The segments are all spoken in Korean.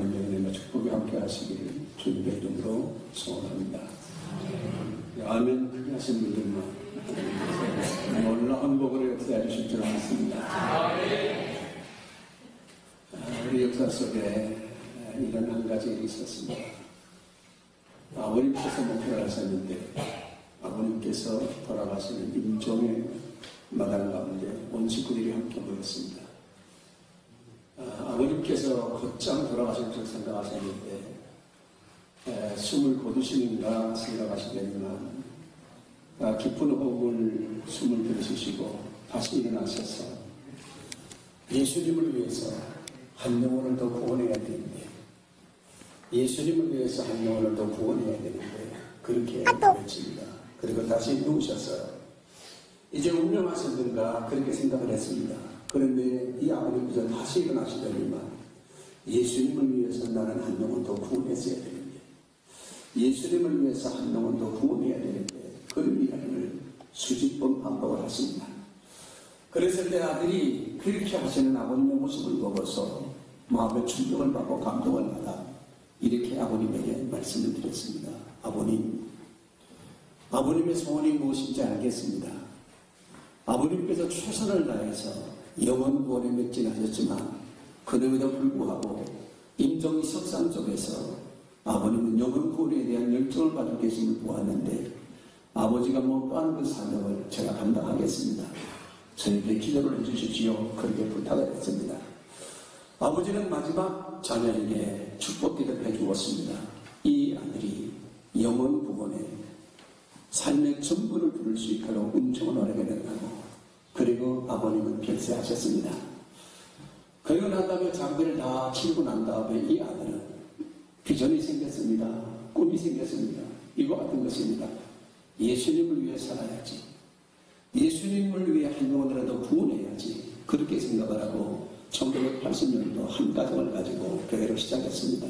하나님의 은혜와 축복이 함께 하시기를 주님의 이름으로 소원합니다. 아멘. 크게 하신 분들만 놀라운 복으로 역사해 주실 줄 믿습니다. 우리 역사 속에 이런 한 가지 일이 있었습니다. 아버님께서 목회를 하셨는데 아버님께서 돌아가시는 임종의 마당 가운데 온 식구들이 함께 모였습니다. 아버님께서 곧장 돌아가실 줄 생각하셨는데 숨을 거두시는가 생각하시겠지만 깊은 호흡을 숨을 들이쉬시고 다시 일어나셔서 예수님을 위해서 한 영혼을 더 구원해야 되는데, 예수님을 위해서 한 영혼을 더 구원해야 되는데 그렇게 외칩니다. 그리고 다시 누우셨어요. 이제 운명하셨는가 그렇게 생각을 했습니다. 그런데 이 아버님께서 다시 일어나시더니만 예수님을 위해서 나는 한 영혼 더 구원했어야 되는데, 예수님을 위해서 한 영혼 더 구원해야 되는데, 그런 이야기를 수십 번 반복을 하십니다. 그랬을 때 아들이 그렇게 하시는 아버님의 모습을 보고서 마음의 충격을 받고 감동을 받아 이렇게 아버님에게 말씀을 드렸습니다. 아버님의 소원이 무엇인지 알겠습니다. 아버님께서 최선을 다해서 영원 구원에 맥진하셨지만 그럼에도 불구하고 임종이 석상 속에서 아버님은 영원 구원에 대한 열정을 가지고 계심을 보았는데, 아버지가 못보한 그 사명을 제가 감당하겠습니다. 저에게 기도를 해주십시오. 그렇게 부탁을 했습니다. 아버지는 마지막 자녀에게 축복 기도를 해주었습니다. 이 아들이 영원 구원에 삶의 전부를 부를 수 있도록 음성을 얻게 된다고. 그리고 아버님은 별세하셨습니다. 그리고 난 다음에 장비를 다 치르고 난 다음에 이 아들은 비전이 생겼습니다. 꿈이 생겼습니다. 이와 같은 것입니다. 예수님을 위해 살아야지, 예수님을 위해 한 영혼이라도 구원해야지, 그렇게 생각을 하고 1980년도 한 가정을 가지고 교회를 시작했습니다.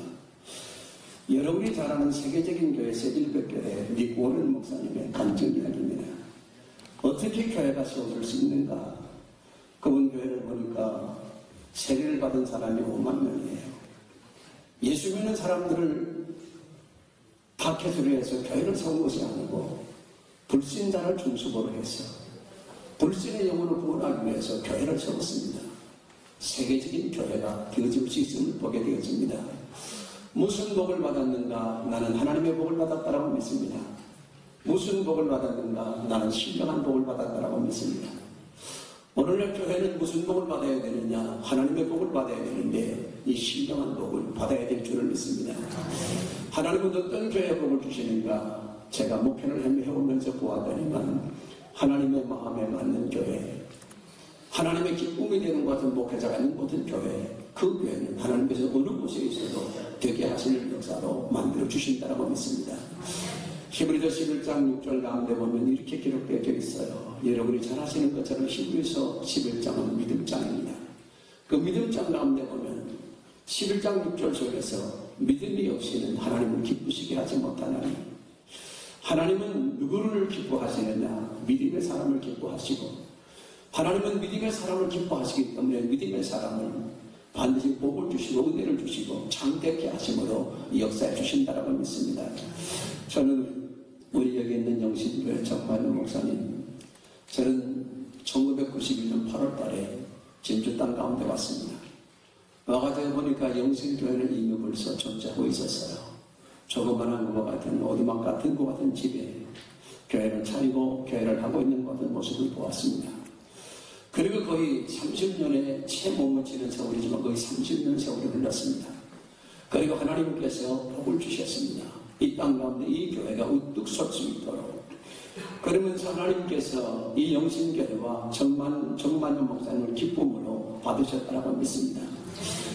여러분이 잘 아는 세계적인 교회 세질백교회 닉 워런 목사님의 간증 이야기입니다. 어떻게 교회가 세워질 수 있는가? 그분 교회를 보니까 세례를 받은 사람이 5만 명이에요. 예수 믿는 사람들을 타켓으로 해서 교회를 세운 것이 아니고 불신자를 중수보로 해서 불신의 영혼을 구원하기 위해서 교회를 세웠습니다. 세계적인 교회가 되어질 수 있음을 보게 되었습니다. 무슨 복을 받았는가? 나는 하나님의 복을 받았다라고 믿습니다. 무슨 복을 받았는가? 나는 신령한 복을 받았다라고 믿습니다. 오늘날 교회는 무슨 복을 받아야 되느냐? 하나님의 복을 받아야 되는데 이 신령한 복을 받아야 될 줄을 믿습니다. 하나님은 어떤 교회에 복을 주시는가? 제가 목회를 해오면서 보았더니만 하나님의 마음에 맞는 교회, 하나님의 기쁨이 되는 것 같은 목회자가 있는 모든 교회, 그 교회는 하나님께서 어느 곳에 있어도 되게 하시는 역사로 만들어 주신다고 믿습니다. 히브리서 11장 6절 가운데 보면 이렇게 기록되어 있어요. 여러분이 잘 아시는 것처럼 히브리서 11장은 믿음장입니다. 그 믿음장 가운데 보면 11장 6절 속에서 믿음이 없이는 하나님을 기쁘시게 하지 못하나니, 하나님은 누구를 기뻐하시느냐? 믿음의 사람을 기뻐하시고, 하나님은 믿음의 사람을 기뻐하시기 때문에 믿음의 사람을 반드시 복을 주시고 은혜를 주시고 창대케 하심으로 역사해 주신다라고 믿습니다. 저는 우리 여기 있는 영신교회 정만우 목사님, 저는 1991년 8월 달에 진주 땅 가운데 왔습니다. 와가지고 보니까 영신교회는 이미 벌써 존재하고 있었어요. 조그만한 것 같은 오두막 같은 것 같은 집에 교회를 차리고 교회를 하고 있는 것 같은 모습을 보았습니다. 그리고 거의 30년의 채 못 미치는 세월이지만 거의 30년 세월이 흘렀습니다. 그리고 하나님께서 복을 주셨습니다. 이 땅 가운데 이 교회가 우뚝 설 수 있도록. 그러면서 하나님께서 이 영신교회와 정만유 목사님을 기쁨으로 받으셨다고 믿습니다.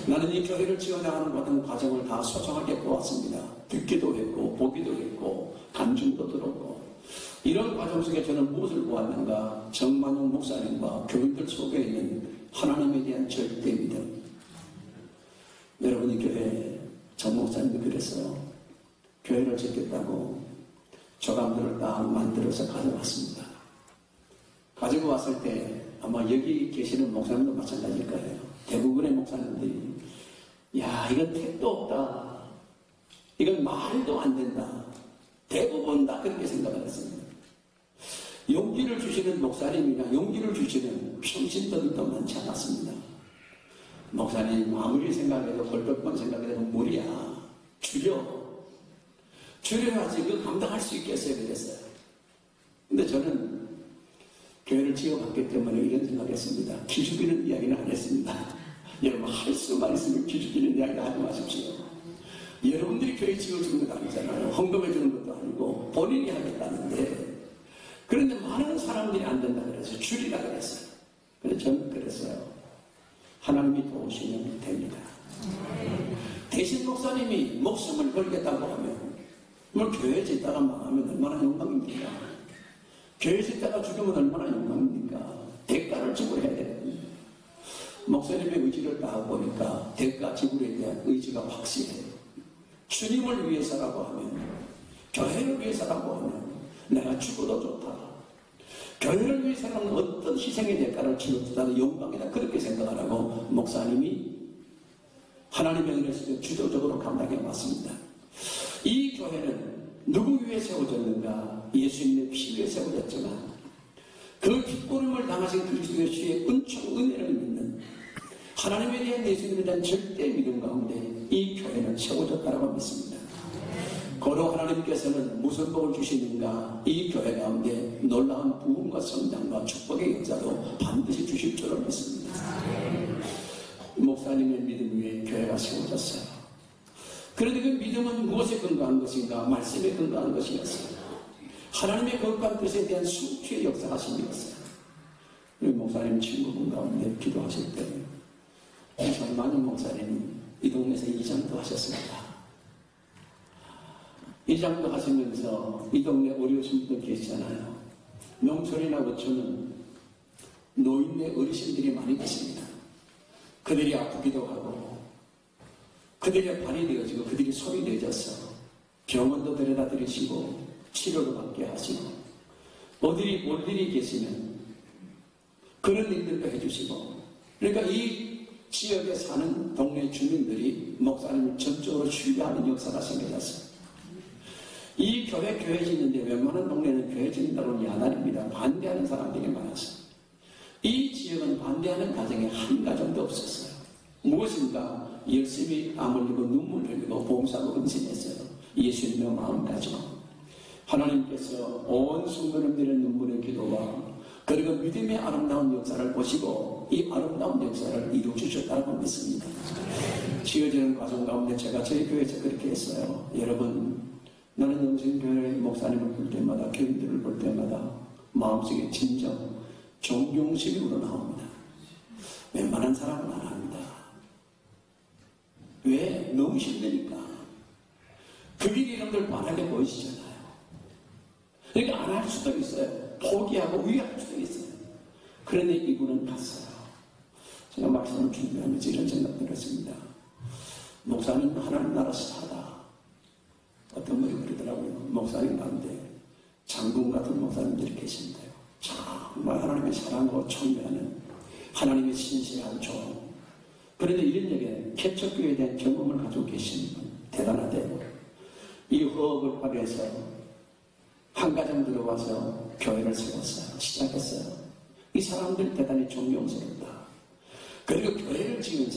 나는 이 교회를 지어나가는 모든 과정을 다 소중하게 보았습니다. 듣기도 했고 보기도 했고 간증도 들었고, 이런 과정 속에 저는 무엇을 보았는가? 정만우 목사님과 교인들 속에 있는 하나님에 대한 절대 믿음. 여러분이 교회 정 목사님이 그래서 교회를 짓겠다고 조감들을 딱 만들어서 가져왔습니다. 가지고 왔을 때 아마 여기 계시는 목사님도 마찬가지일 거예요. 대부분의 목사님들이 야, 이건 택도 없다. 이건 말도 안 된다. 대부분 다 그렇게 생각을 했습니다. 용기를 주시는 목사님이나 용기를 주시는 평신도들도 많지 않았습니다. 목사님 아무리 생각해도 걸몇 번 생각해도 무리야. 줄여야지 그 감당할 수 있겠어요. 그랬어요. 근데 저는 교회를 지어봤기 때문에 이런 생각했습니다. 기죽이는 이야기는 안 했습니다. 여러분 할 수만 있으면 기죽이는 이야기 하지 마십시오. 여러분들이 교회 지어주는 것도 아니잖아요. 헌금해 주는 것도 아니고 본인이 하겠다는데, 그런데 많은 사람들이 안 된다 그래서 줄이라 그랬어요. 그래서 저는 그랬어요. 하나님이 도우시면 됩니다. 대신 목사님이 목숨을 걸겠다고 하면, 뭐 교회 짓다가 망하면 얼마나 영광입니까? 교회 짓다가 죽으면 얼마나 영광입니까? 대가를 지불해야 되거든요. 목사님의 의지를 다하보니까 대가 지불에 대한 의지가 확실해요. 주님을 위해서라고 하면, 교회를 위해서라고 하면 내가 죽어도 좋다. 교회를 위해서는 어떤 희생의 대가를 치렀다는 영광이다. 그렇게 생각을 하고 목사님이 하나님의 은혜를 주도적으로 감당해 왔습니다. 이 교회는 누구 위해 세워졌는가? 예수님의 피 위에 세워졌지만 그 핏고름을 당하신 그리스도의 주의 은총 은혜를 믿는 하나님에 대한 예수님에 대한 절대 믿음 가운데 이 교회는 세워졌다고 믿습니다. 고로 하나님께서는 무슨 복을 주시는가? 이 교회 가운데 놀라운 부흥과 성장과 축복의 역사도 반드시 주실 줄을 믿습니다. 목사님의 믿음 위에 교회가 세워졌어요. 그런데 그 믿음은 무엇에 근거한 것인가? 말씀에 근거한 것이었어요. 하나님의 거룩한 뜻에 대한 순수의 역사하심이었어요. 우리 목사님 친구분 가운데 기도하실 때 많은 목사님이 이 동네에서 이장도 하셨습니다. 이장도 하시면서 이 동네 어려우신 분들 계시잖아요. 농촌이나 어촌은 노인네 어르신들이 많이 계십니다. 그들이 아프기도 하고 그들의 발이 되어지고 그들이 손이 되어져서 병원도 데려다 드리시고 치료도 받게 하시고 어디 계시면 그런 일들도 해주시고, 그러니까 이 지역에 사는 동네 주민들이 목사님을 전적으로 신뢰하는 역사가 생겨났어요. 이 교회 짓는데 웬만한 동네는 교회 짓는다고는 야단입니다. 반대하는 사람들이 많았어요. 이 지역은 반대하는 가정이 한 가정도 없었어요. 무엇인가? 열심히 땀 흘리고 눈물 흘리고 봉사하고 헌신했어요. 예수님의 마음 가지고 하나님께서 온 순간음들의 눈물의 기도와 그리고 믿음의 아름다운 역사를 보시고 이 아름다운 역사를 이루어주셨다고 믿습니다. 지어지는 과정 가운데 제가 저희 교회에서 그렇게 했어요. 여러분, 나는 영생교회 목사님을 볼 때마다, 교인들을 볼 때마다 마음속에 진정 존경심이 우러나옵니다. 웬만한 사람은 안 합니다. 왜? 너무 힘드니까. 그 길이 여러분들 반하게 보이시잖아요. 그러니까 안 할 수도 있어요. 포기하고 위할 수도 있어요. 그런데 이분은 갔어요. 제가 말씀을 준비하면서 이런 생각을 했습니다. 목사님 하나님 나라 스타다. 어떤 분이 그러더라고요. 목사님 가운데 장군 같은 목사님들이 계신데요. 정말 하나님의 사랑으로 청매하는 하나님의 신실한 종. 그런데 이런 얘기에 개척교회에 대한 경험을 가지고 계신 분 대단하대요. 이 허업을 발휘해서 한 가정 들어와서 교회를 세웠어요. 시작했어요. 이 사람들 대단히 존경스럽다. 그리고 교회를 지은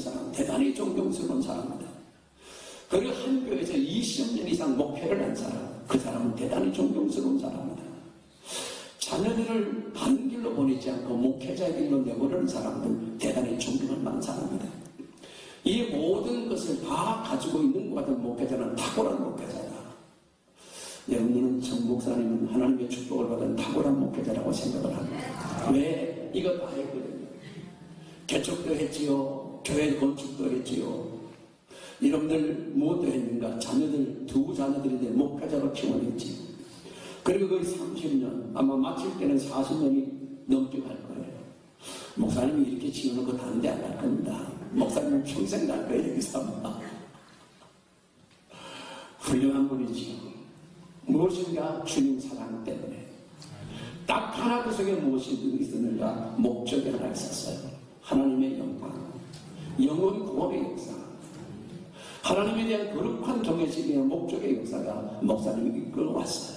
사람 대단히 존경스러운 사람이다. 그리고 한 교회에서 20년 이상 목회를 한 사람, 그 사람은 대단히 존경스러운 사람이다. 자녀들을 바른 길로 보내지 않고 목회자의 길로 내보내는 사람들 대단히 존경할 만한 사람이다. 이 모든 것을 다 가지고 있는 것 같은 목회자는 탁월한 목회자다. 여러분은 정 목사님은 하나님의 축복을 받은 탁월한 목회자라고 생각을 합니다. 왜? 이거 다 했거든요. 개척도 했지요. 교회 건축도 했지요. 여러분들 무엇도 했는가? 두 자녀들인데 목회자로 키워냈지요. 그리고 거의 30년, 아마 마칠 때는 40년이 넘게 갈 거예요. 목사님이 이렇게 지어놓고 다른 데 안 갈 겁니다. 목사님은 평생 갈 거예요, 여기서 아마. 훌륭한 분이지요. 무엇인가? 주님 사랑 때문에. 딱 하나 그 속에 무엇이 있었는가? 목적이 하나 있었어요. 하나님의 영광. 영혼 구원의 역사, 하나님에 대한 거룩한 정해지기의 목적의 역사가 목사님이 이끌어왔어요.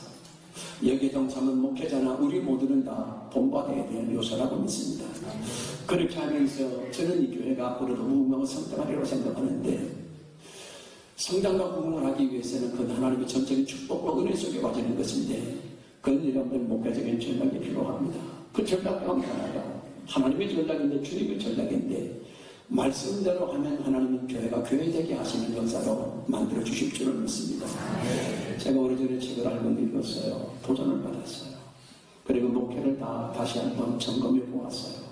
여기에 동참한 목회자나 우리 모두는 다 본받아야 되는 요소라고 믿습니다. 그렇게 하면서 저는 이 교회가 앞으로도 무궁하고 성장하리라고 생각하는데, 성장과 부흥을 하기 위해서는 그 하나님의 전적인 축복과 은혜 속에 빠지는 것인데, 그런 여러분들 목회적인 전략이 필요합니다. 그 전략 가운데 하나가 하나님의 전략인데, 주님의 전략인데, 말씀대로 하면 하나님은 교회가 교회되게 하시는 역사로 만들어 주실 줄을 믿습니다. 제가 오래전에 책을 알고 읽었어요. 도전을 받았어요. 그리고 목회를 다시 한번 점검해 보았어요.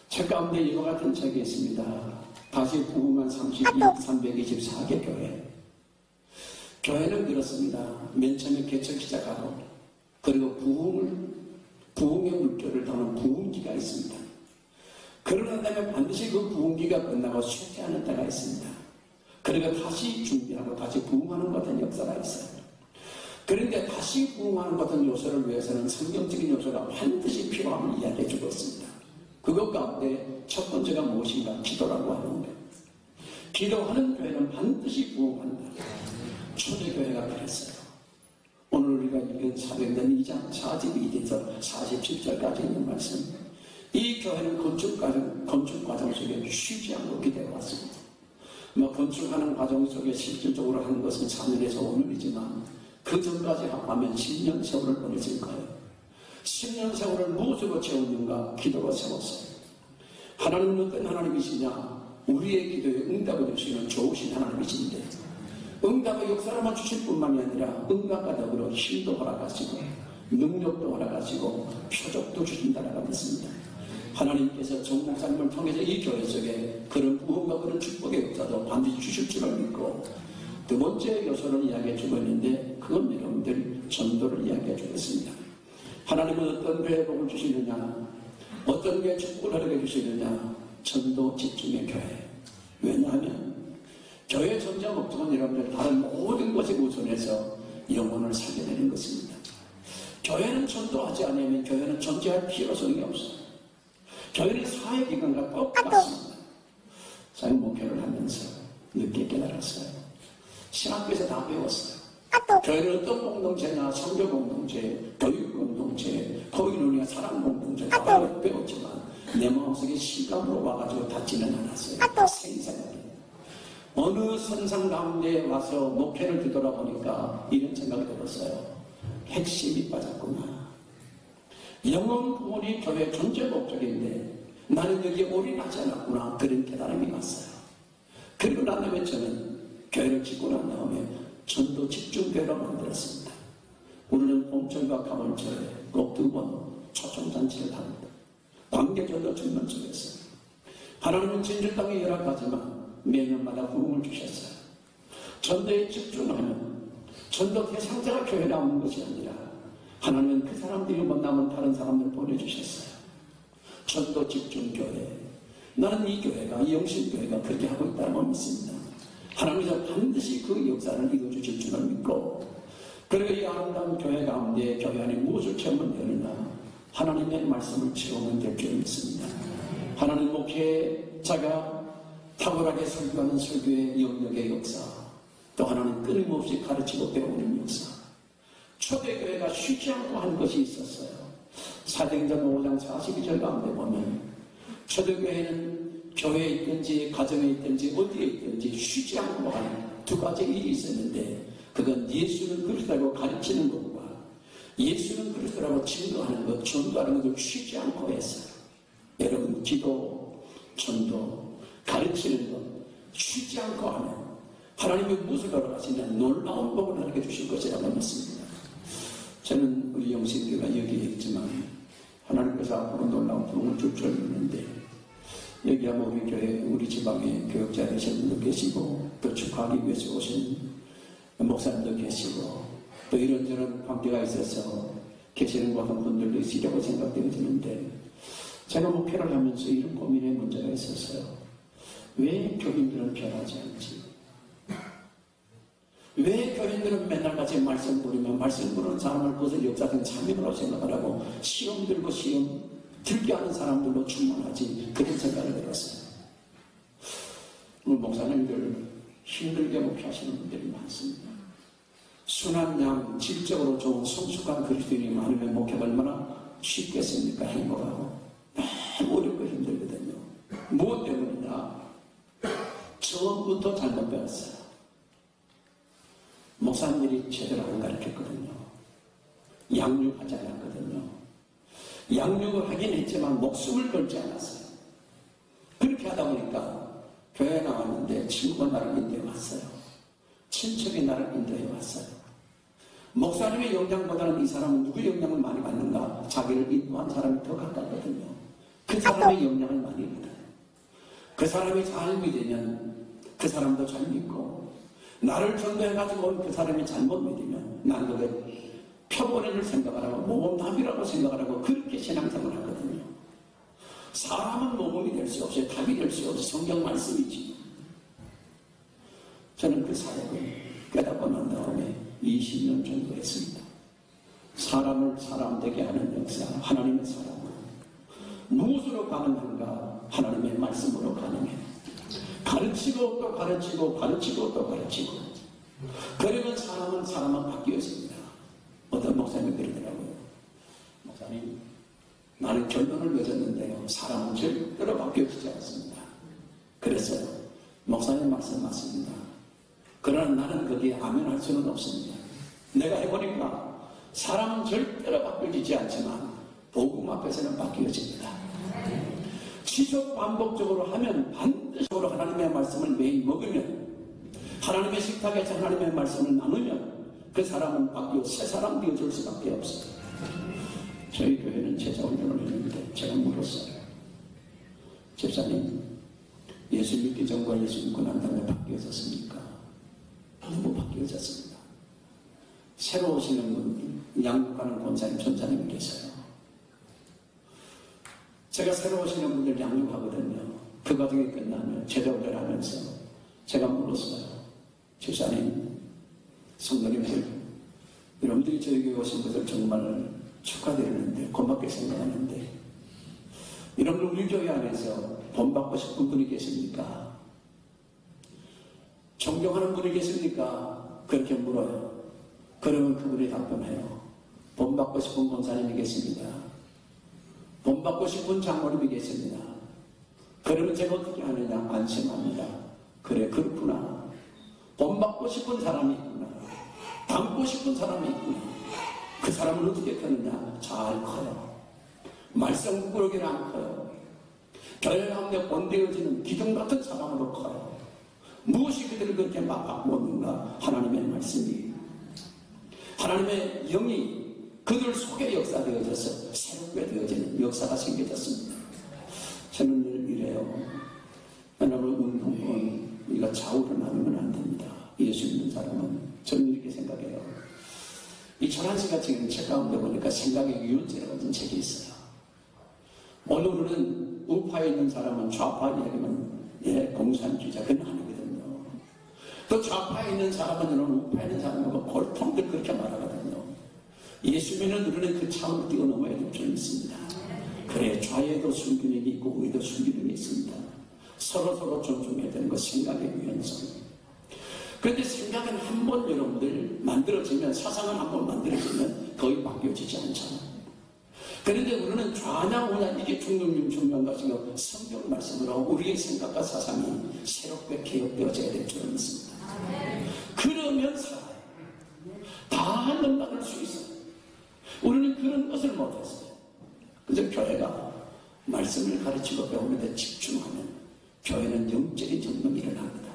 책 가운데 이와 같은 책이 있습니다. 다시 부흥한 324개 교회. 교회는 그렇습니다. 맨 처음에 개척 시작하고, 그리고 부흥의 물결을 타는 부흥기가 있습니다. 그러는 다음에 반드시 그 부흥기가 끝나고 쇠퇴하는 때가 있습니다. 그리고 다시 준비하고 다시 부흥하는 것 같은 역사가 있어요. 그런데 다시 부흥하는 것 같은 요소를 위해서는 성경적인 요소가 반드시 필요함을 이야기해 주고 있습니다. 그것 가운데 첫 번째가 무엇인가? 기도라고 하는 거예요. 기도하는 교회는 반드시 부흥한다. 초대교회가 그랬어요. 오늘 우리가 읽은 사도행전 2장 42절에서 47절까지 있는 말씀. 이 교회는 건축 과정 속에 쉬지 않고 기대해 왔습니다. 건축하는 과정 속에 실질적으로 하는 것은 3일에서 5일이지만 그 전까지 합하면 10년 세월을 보내실 거예요. 10년 세월을 무엇으로 채웠는가? 기도로 세웠어요. 하나님은 어떤 하나님이시냐? 우리의 기도에 응답을 주시는 좋으신 하나님이신데, 응답의 역사로만 주실 뿐만이 아니라 응답과 더불어 힘도 허락하시고 능력도 허락하시고 표적도 주신다라고 믿습니다. 하나님께서 정 목사님을 통해서 이 교회 속에 그런 부흥과 그런 축복의 역사도 반드시 주실 줄을 믿고, 두 번째 요소를 이야기해 주고 있는데, 그건 여러분들 전도를 이야기해 주겠습니다. 하나님은 어떤 교회 복을 주시느냐, 어떤 교회 축복을 허락해 주시느냐? 전도 집중의 교회. 왜냐하면 교회의 전자 목적은 여러분들 다른 모든 것에 우선해서 영혼을 살려내는 것입니다. 교회는 전도하지 않으면 교회는 존재할 필요성이 없어요. 교회는 사회기관과 똑같습니다. 저희 목회를 하면서 늦게 깨달았어요. 신학교에서 다 배웠어요. 교회는 어떤 공동체냐? 선교 공동체, 교육 공동체, 코인원이나 사랑 공동체 다 배웠지만 내 마음속에 실감으로 와가지고 닿지는 않았어요. 생생하게. 어느 선상 가운데 와서 목회를 뒤돌아보니까 이런 생각이 들었어요. 핵심이 빠졌구나. 영혼 구원이 교회의 존재 목적인데 나는 여기에 올인하지 않았구나. 그런 깨달음이 왔어요. 그리고 난 다음에 저는 교회를 짓고 난 다음에 전도 집중교회로 만들었습니다. 우리는 봄철과 가을철에 꼭 2번 초청잔치를 합니다. 관계전도 전면 속에서 하나님은 진주 땅에 열악하지만 매년마다 부흥을 주셨어요. 전도에 집중하면 전도 대상자가 교회에 나오는 것이 아니라 하나님은 그 사람들이 만나면 다른 사람들을 보내주셨어요. 전도 집중교회. 나는 이 교회가, 이 영신교회가 그렇게 하고 있다고 믿습니다. 하나님께서 반드시 그 역사를 이루어주실 줄을 믿고, 그리고 이 아름다운 교회 가운데 교회 안에 무엇을 채우면 되느냐? 하나님의 말씀을 채우면 될 줄 믿습니다. 하나님 목회자가 탁월하게 설교하는 설교의 영역의 역사, 또 하나는 끊임없이 가르치고 배우는 역사. 초대교회가 쉬지 않고 한 것이 있었어요. 사도행전 5장 42절 가운데 보면 초대교회는 교회에 있든지 가정에 있든지 어디에 있든지 쉬지 않고 하는 2가지 일이 있었는데, 그건 예수는 그리스도라고 가르치는 것과 예수는 그리스도라고 증거하는 것, 전도하는 것을 쉬지 않고 했어요. 여러분, 기도, 전도, 가르치는 것 쉬지 않고 하면 하나님이 무엇을 걸어가시냐? 놀라운 복을 하게 주실 것이라고 믿습니다. 저는 우리 영신교가 여기에 있지만 하나님께서 앞으로 놀라운 복을 줄 줄 믿는데, 여기 아마 우리 교회, 우리 지방에 교육자 되신 분도 계시고, 또 축하하기 위해서 오신 목사님도 계시고, 또 이런저런 관계가 있어서 계시는 같은 분들도 있으려고 생각되어지는데, 제가 목회를 하면서 이런 고민의 문제가 있었어요. 왜 교인들은 변하지 않지? 왜 교인들은 맨날 같이 말씀 부르면 말씀 부르는 사람을 그것을 역사적인 참여로 생각을 하고 시험 들고 시험 들게 하는 사람들로 충만하지? 그런 생각을 들었어요. 우리 목사님들 힘들게 목회하시는 분들이 많습니다. 순한 양, 질적으로 좋은 성숙한 그리스도인이 많으면 목회가 얼마나 쉽겠습니까? 행복하고 너무 어렵고 힘들거든요. 무엇 때문이냐? 처음부터 잘못 배웠어요. 목사님들이 제대로 안 가르쳤거든요. 양육하지 않았거든요. 양육을 하긴 했지만 목숨을 걸지 않았어요. 그렇게 하다 보니까 교회에 나왔는데 친구가 나를 인도해 왔어요. 친척이 나를 인도해 왔어요. 목사님의 영향보다는 이 사람은 누구의 영향을 많이 받는가? 자기를 인도한 사람이 더 가깝거든요. 그 사람의 영향을 많이 받아요. 그 사람이 잘 믿으면 그 사람도 잘 믿고, 나를 전도해가지고 온 그 사람이 잘못 믿으면 난 그게 표본을 생각하라고 모범답이라고 생각하라고 그렇게 신앙생활을 하거든요. 사람은 모범이 될 수 없어요. 답이 될 수 없어요. 성경 말씀이지. 저는 그 사역을 깨닫고 난 다음에 20년 정도 했습니다. 사람을 사람 되게 하는 역사, 하나님의 사람으로. 무엇으로 가능한가? 하나님의 말씀으로 가능해. 가르치고 또 가르치고 가르치고 또 가르치고. 그러면 사람은 바뀌어집니다. 어떤 목사님이 그러더라고요. 목사님, 나는 결론을 맺었는데요. 사람은 절대로 바뀌어지지 않습니다. 그래서요. 목사님 말씀 맞습니다. 그러나 나는 거기에 아멘할 수는 없습니다. 내가 해보니까 사람은 절대로 바뀌어지지 않지만 복음 앞에서는 바뀌어집니다. 지속 반복적으로 하면 반드시 하나님의 말씀을 매일 먹으면, 하나님의 식탁에서 하나님의 말씀을 나누면 그 사람은 바뀌어 새 사람 되어줄 수밖에 없어요. 저희 교회는 제자훈련을 했는데 제가 물었어요. 집사님, 예수 믿기 전과 예수 믿고 난 다음에 바뀌어졌습니까? 너무 바뀌어졌습니다. 새로 오시는 분, 양육하는 권사님, 전사님이 계세요. 제가 새로 오시는 분들 양육하거든요. 그 과정이 끝나면 제자훈련을 하면서 제가 물었어요. 집사님, 성도님들, 여러분들이 저희 교회 오신 것을 정말 축하드리는데, 고맙게 생각하는데, 여러분 우리 교회 안에서 본받고 싶은 분이 계십니까? 존경하는 분이 계십니까? 그렇게 물어요. 그러면 그분이 답변해요. 본받고 싶은 권사님이 계십니다. 본받고 싶은 장로님이 계십니다. 그러면 제가 어떻게 하느냐? 안심합니다. 그래, 그렇구나. 본받고 싶은 사람이 있구나. 닮고 싶은 사람이 있구나. 그 사람은 어떻게 크느냐? 잘 커요. 말썽 부끄러기는 안 커요. 교회 가운데 본되어지는 기둥 같은 사람으로 커요. 무엇이 그들을 그렇게 막 바꾸었는가? 하나님의 말씀이, 하나님의 영이 그들 속에 역사되어져서 새롭게 되어지는 역사가 생겨졌습니다. 저는 늘 이래요. 여러분, 운동은 우리가 좌우로 나누면 안 됩니다. 예수 믿는 사람은. 저는 이렇게 생각해요. 이 조란씨가 지금 책 가운데 보니까 생각의 유연제라고 하는 책이 있어요. 오늘은 우파에 있는 사람은 좌파 이야기면 공산주의자, 그건 아니거든요. 또 좌파에 있는 사람은 우파에 있는 사람하고 골통들 그렇게 말하거든요. 예수 믿는 우리는 그 차원을 뛰어넘어야 될 줄 믿습니다. 그래, 좌에도 순균형이 있고 우에도 순균형이 있습니다. 서로 존중해야 되는 것, 생각의 유연성. 그런데 생각은 한 번 여러분들 만들어지면, 사상은 한 번 만들어지면 거의 바뀌어지지 않잖아요. 그런데 우리는 좌냐 우냐 이게 중요한 것이고, 성경 말씀으로 우리의 생각과 사상이 새롭게 개혁되어져야 될 줄 믿습니다. 그러면 살아요. 다 넘나갈 수 있어요. 우리는 그런 것을 못했어요. 그래서 교회가 말씀을 가르치고 배우는데 집중하면 교회는 영적인 전쟁이 일어납니다.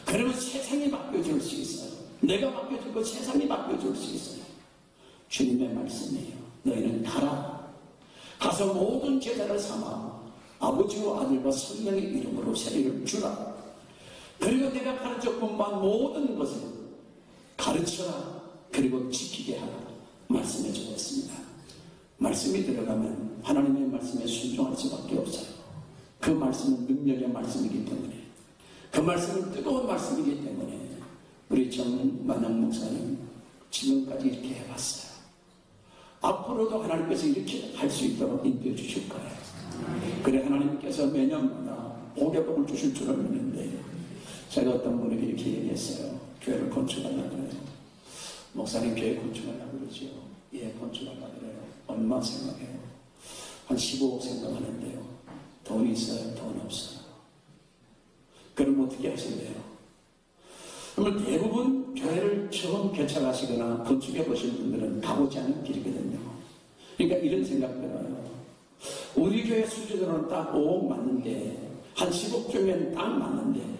그러면 세상이 바뀌어질 수 있어요. 내가 바뀌어지고 세상이 바뀌어질 수 있어요. 주님의 말씀이에요. 너희는 가서 모든 제자를 삼아 아버지와 아들과 성령의 이름으로 세례를 주라. 그리고 내가 가르쳐 본반 모든 것을 가르쳐라. 그리고 지키게 하라. 말씀해 주었습니다. 말씀이 들어가면 하나님의 말씀에 순종할 수밖에 없어요. 그 말씀은 능력의 말씀이기 때문에, 그 말씀은 뜨거운 말씀이기 때문에 우리 정만영 목사님 지금까지 이렇게 해왔어요. 앞으로도 하나님께서 이렇게 할 수 있도록 인도해 주실 거예요. 그래, 하나님께서 매년마다 복의 복을 주실 줄을 믿는데 제가 어떤 분에게 이렇게 얘기했어요. 교회를 건축하려고 그래요. 목사님 교회 건축하려고 그러죠. 예, 건축하려고 그래요. 얼마 생각해요? 한 15억 생각하는데요. 돈이 있어요? 돈 없어요. 그럼 어떻게 하실래요? 그러면 대부분 교회를 처음 개척하시거나 건축해 보신 분들은 가보지 않은 길이거든요. 그러니까 이런 생각 들어요. 우리 교회 수준으로는 딱 5억 맞는데 한 10억 주면 딱 맞는데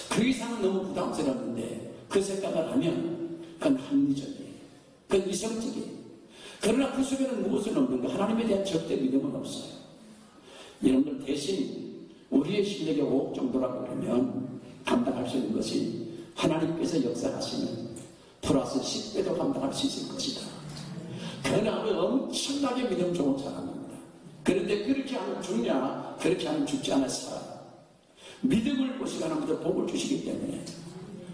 그 이상은 너무 부담스러운데 그 생각을 하면 그건 합리적이에요. 그건 이성적이에요. 그러나 그 속에는 무엇은 없는가? 하나님에 대한 절대 믿음은 없어요. 여러분들 대신 우리의 실력이 5억 정도라고 그러면 감당할 수 있는 것이 하나님께서 역사하시는 플러스 10배도 감당할 수 있을 것이다. 그러나 엄청나게 믿음 좋은 사람입니다. 그런데 그렇게 하면 죽냐? 그렇게 하면 죽지 않을 사람. 믿음을 보시고 하나님께서 복을 주시기 때문에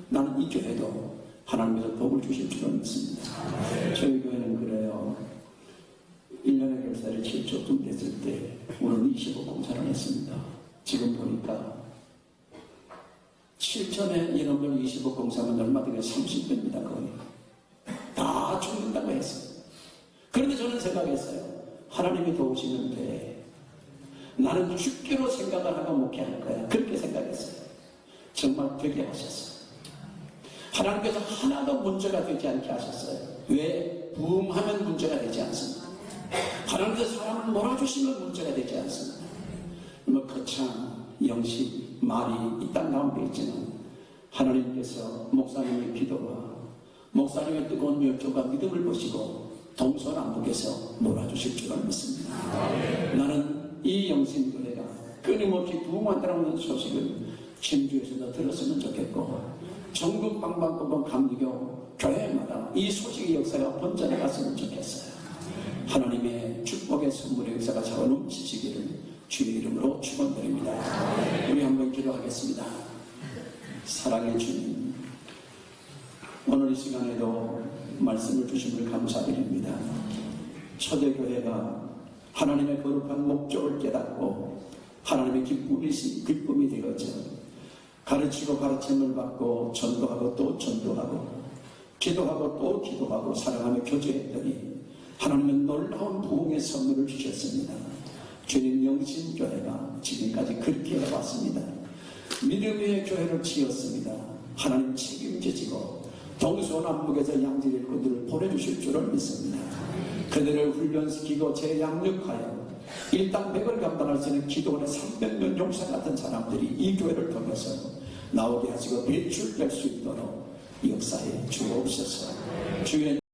나는 이 교회도 하나님께서 복을 주실 줄은 믿습니다. 저희 교회는 그래요. 1년에 결사를 7조쯤 됐을 때 오늘 20억 공사를 했습니다. 지금 보니까 7천에 여러분들 20억 공사면 얼마 되게 30배입니다. 거의 다 죽는다고 했어요. 그런데 저는 생각했어요. 하나님이 도우시면 돼. 나는 죽기로 생각을 하고 목회할 거야. 그렇게 생각했어요. 정말 되게 하셨어요. 하나님께서 하나도 문제가 되지 않게 하셨어요. 왜? 부흥하면 문제가 되지 않습니다. 하나님께서 사람을 몰아주시면 문제가 되지 않습니다. 뭐 거창, 영식, 말이 이 땅 가운데 있지만 하나님께서 목사님의 기도와 목사님의 뜨거운 열정과 믿음을 보시고 동서남북에서 몰아주실 줄 믿습니다. 나는 이 영신교회가 끊임없이 부흥한다는 소식을 진주에서도 들었으면 좋겠고 전국 방방곡곡 감리교 교회마다 이 소식의 역사가 번져나 갔으면 좋겠어요. 하나님의 축복의 선물의 역사가 차고 넘치시기를 주의 이름으로 축원드립니다. 우리 한번 기도하겠습니다. 사랑의 주님, 오늘 이 시간에도 말씀을 주심을 감사드립니다. 초대교회가 하나님의 거룩한 목적을 깨닫고 하나님의 기쁨이 되어져 가르치고 가르침을 받고 전도하고 또 전도하고 기도하고 또 기도하고 사랑하며 교제했더니 하나님은 놀라운 부흥의 선물을 주셨습니다. 주님, 영신교회가 지금까지 그렇게 해왔습니다. 믿음의 교회를 지었습니다. 하나님 책임지시고 동서남북에서 양질 일꾼들을 보내주실 줄을 믿습니다. 그들을 훈련시키고 재양육하여 일당 100을 감당할 수 있는 기도원의 300명 용사 같은 사람들이 이 교회를 통해서 나오게 하시고 배출될 수 있도록 역사에 주옵소서. 주의